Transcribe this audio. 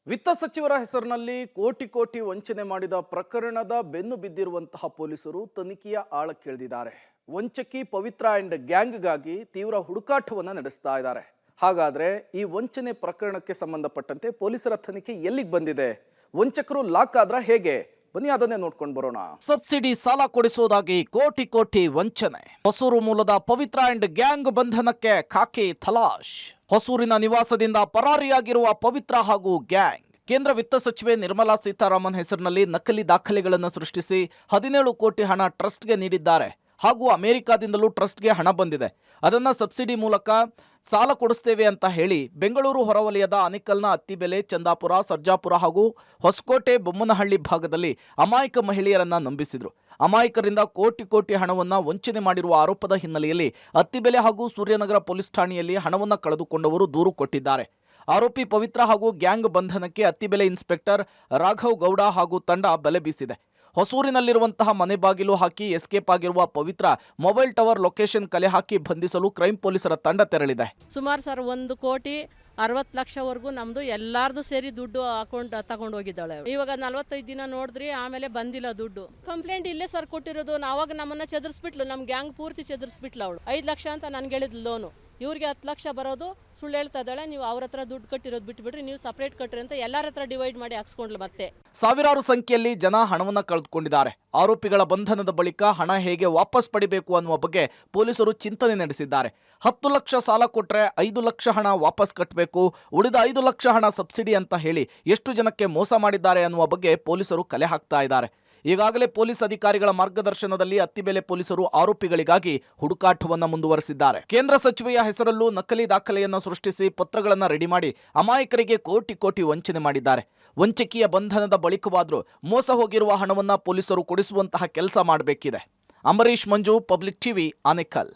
ವಿತ್ತ ಸಚಿವರ ಹೆಸರಿನಲ್ಲಿ ಕೋಟಿ ಕೋಟಿ ವಂಚನೆ ಮಾಡಿದ ಪ್ರಕರಣದ ಬೆನ್ನು ಬಿದ್ದಿರುವಂತಹ ಪೊಲೀಸರು ತನಿಖೆಯ ಆಳಕ್ಕಿಳಿದಿದ್ದಾರೆ. ವಂಚಕಿ ಪವಿತ್ರ ಅಂಡ್ ಗ್ಯಾಂಗ್ಗಾಗಿ ತೀವ್ರ ಹುಡುಕಾಟವನ್ನು ನಡೆಸ್ತಾ ಇದ್ದಾರೆ. ಹಾಗಾದ್ರೆ ಈ ವಂಚನೆ ಪ್ರಕರಣಕ್ಕೆ ಸಂಬಂಧಪಟ್ಟಂತೆ ಪೊಲೀಸರ ತನಿಖೆ ಎಲ್ಲಿಗೆ ಬಂದಿದೆ? ವಂಚಕರು ಲಾಕ್ ಆದ್ರ ಹೇಗೆ? ಬನ್ನಿ ಅದನ್ನೇ ನೋಡ್ಕೊಂಡು ಬರೋಣ. ಸಬ್ಸಿಡಿ ಸಾಲ ಕೊಡಿಸುವುದಾಗಿ ಕೋಟಿ ಕೋಟಿ ವಂಚನೆ. ಹೊಸೂರು ಮೂಲದ ಪವಿತ್ರ ಅಂಡ್ ಗ್ಯಾಂಗ್ ಬಂಧನಕ್ಕೆ ಖಾಕಿ ತಲಾಶ್. ಹೊಸೂರಿನ ನಿವಾಸದಿಂದ ಪರಾರಿಯಾಗಿರುವ ಪವಿತ್ರ ಹಾಗೂ ಗ್ಯಾಂಗ್. ಕೇಂದ್ರ ವಿತ್ತ ಸಚಿವೆ ನಿರ್ಮಲಾ ಸೀತಾರಾಮನ್ ಹೆಸರಿನಲ್ಲಿ ನಕಲಿ ದಾಖಲೆಗಳನ್ನು ಸೃಷ್ಟಿಸಿ 17 ಕೋಟಿ ಹಣ ಟ್ರಸ್ಟ್ಗೆ ನೀಡಿದ್ದಾರೆ. ಹಾಗೂ ಅಮೆರಿಕಾದಿಂದಲೂ ಟ್ರಸ್ಟ್ಗೆ ಹಣ ಬಂದಿದೆ. ಅದನ್ನ ಸಬ್ಸಿಡಿ ಮೂಲಕ ಸಾಲ ಕೊಡಿಸ್ತೇವೆ ಅಂತ ಹೇಳಿ ಬೆಂಗಳೂರು ಹೊರವಲಯದ ಆನೇಕಲ್ನ ಅತ್ತಿಬೆಲೆ, ಚಂದಾಪುರ, ಸರ್ಜಾಪುರ ಹಾಗೂ ಹೊಸಕೋಟೆ, ಬೊಮ್ಮನಹಳ್ಳಿ ಭಾಗದಲ್ಲಿ ಅಮಾಯಕ ಮಹಿಳೆಯರನ್ನ ನಂಬಿಸಿದ್ರು. ಅಮಾಯಕರಿಂದ ಕೋಟಿ ಕೋಟಿ ಹಣವನ್ನ ವಂಚನೆ ಮಾಡಿರುವ ಆರೋಪದ ಹಿನ್ನೆಲೆಯಲ್ಲಿ ಅತ್ತಿಬೆಲೆ ಹಾಗೂ ಸೂರ್ಯನಗರ ಪೊಲೀಸ್ ಠಾಣೆಯಲ್ಲಿ ಹಣವನ್ನ ಕಳೆದುಕೊಂಡವರು ದೂರು ಕೊಟ್ಟಿದ್ದಾರೆ. ಆರೋಪಿ ಪವಿತ್ರ ಹಾಗೂ ಗ್ಯಾಂಗ್ ಬಂಧನಕ್ಕೆ ಅತ್ತಿಬೆಲೆ ಇನ್ಸ್ಪೆಕ್ಟರ್ ರಾಘವ್ ಗೌಡ ಹಾಗೂ ತಂಡ ಬಲೆ ಬೀಸಿದೆ. ಹೊಸೂರಿನಲ್ಲಿರುವಂತಹ ಮನೆ ಬಾಗಿಲು ಹಾಕಿ ಎಸ್ಕೇಪ್ ಆಗಿರುವ ಪವಿತ್ರ ಮೊಬೈಲ್ ಟವರ್ ಲೊಕೇಶನ್ ಕಲೆ ಹಾಕಿ ಬಂಧಿಸಲು ಕ್ರೈಂ ಪೊಲೀಸರ ತಂಡ ತೆರಳಿದೆ. ಸುಮಾರು ಸರ್ 1,60,00,000 ನಮ್ದು ಎಲ್ಲಾರ್ದು ಸೇರಿ ದುಡ್ಡು ಅಕೌಂಟ್ ತಗೊಂಡು ಹೋಗಿದ್ದಾಳೆ. ಇವಾಗ 45 ದಿನ ನೋಡಿದ್ರಿ, ಆಮೇಲೆ ಬಂದಿಲ್ಲ ದುಡ್ಡು. ಕಂಪ್ಲೇಂಟ್ ಇಲ್ಲೇ ಸರ್ ಕೊಟ್ಟಿರೋದು. ಅವಾಗ ನಮ್ಮನ್ನ ಚದರ್ಸ್ಬಿಟ್ಲು, ನಮ್ ಗ್ಯಾಂಗ್ ಪೂರ್ತಿ ಚದರ್ಸ್ಬಿಟ್ಲು ಅವಳು. 5 ಲಕ್ಷ ಅಂತ ನನ್ಗೆ ಹೇಳಿದ್ಲು ಲೋನು. ಇವ್ರಿಗೆ 10 ಲಕ್ಷ ಬರೋದು, ಸುಳ್ಳು ಹೇಳ್ತಾ ಇದ್ದಾಳೆ. ನೀವು ಅವ್ರ ಹತ್ರ ದುಡ್ಡು ಕಟ್ಟಿರೋದು ಬಿಟ್ಬಿಡ್ರಿ, ನೀವು ಸಪರೇಟ್ ಕಟ್ರಿ ಅಂತ ಎಲ್ಲರ ಹತ್ರ ಡಿವೈಡ್ ಮಾಡಿ ಹಾಕ್ಸ್ಕೊಂಡ್ಲು. ಮತ್ತೆ ಸಾವಿರಾರು ಸಂಖ್ಯೆಯಲ್ಲಿ ಜನ ಹಣವನ್ನ ಕಳೆದುಕೊಂಡಿದ್ದಾರೆ. ಆರೋಪಿಗಳ ಬಂಧನದ ಬಳಿಕ ಹಣ ಹೇಗೆ ವಾಪಸ್ ಪಡಿಬೇಕು ಅನ್ನುವ ಬಗ್ಗೆ ಪೊಲೀಸರು ಚಿಂತನೆ ನಡೆಸಿದ್ದಾರೆ. 10 ಲಕ್ಷ ಸಾಲ ಕೊಟ್ರೆ 5 ಲಕ್ಷ ಹಣ ವಾಪಸ್ ಕಟ್ಟಬೇಕು, ಉಳಿದ 5 ಲಕ್ಷ ಹಣ ಸಬ್ಸಿಡಿ ಅಂತ ಹೇಳಿ ಎಷ್ಟು ಜನಕ್ಕೆ ಮೋಸ ಮಾಡಿದ್ದಾರೆ ಅನ್ನುವ ಬಗ್ಗೆ ಪೊಲೀಸರು ಕಲೆ ಹಾಕ್ತಾ ಇದ್ದಾರೆ. ಈಗಾಗಲೇ ಪೊಲೀಸ್ ಅಧಿಕಾರಿಗಳ ಮಾರ್ಗದರ್ಶನದಲ್ಲಿ ಅತ್ತಿಬೆಲೆ ಪೊಲೀಸರು ಆರೋಪಿಗಳಿಗಾಗಿ ಹುಡುಕಾಟವನ್ನು ಮುಂದುವರೆಸಿದ್ದಾರೆ. ಕೇಂದ್ರ ಸಚಿವೆಯ ಹೆಸರಲ್ಲೂ ನಕಲಿ ದಾಖಲೆಯನ್ನು ಸೃಷ್ಟಿಸಿ ಪತ್ರಗಳನ್ನು ರೆಡಿ ಮಾಡಿ ಅಮಾಯಕರಿಗೆ ಕೋಟಿ ಕೋಟಿ ವಂಚನೆ ಮಾಡಿದ್ದಾರೆ. ವಂಚಕಿಯ ಬಂಧನದ ಬಳಿಕವಾದರೂ ಮೋಸ ಹೋಗಿರುವ ಹಣವನ್ನು ಪೊಲೀಸರು ಕೊಡಿಸುವಂತಹ ಕೆಲಸ ಮಾಡಬೇಕಿದೆ. ಅಂಬರೀಶ್ ಮಂಜು, ಪಬ್ಲಿಕ್ ಟಿವಿ, ಆನೇಕಲ್.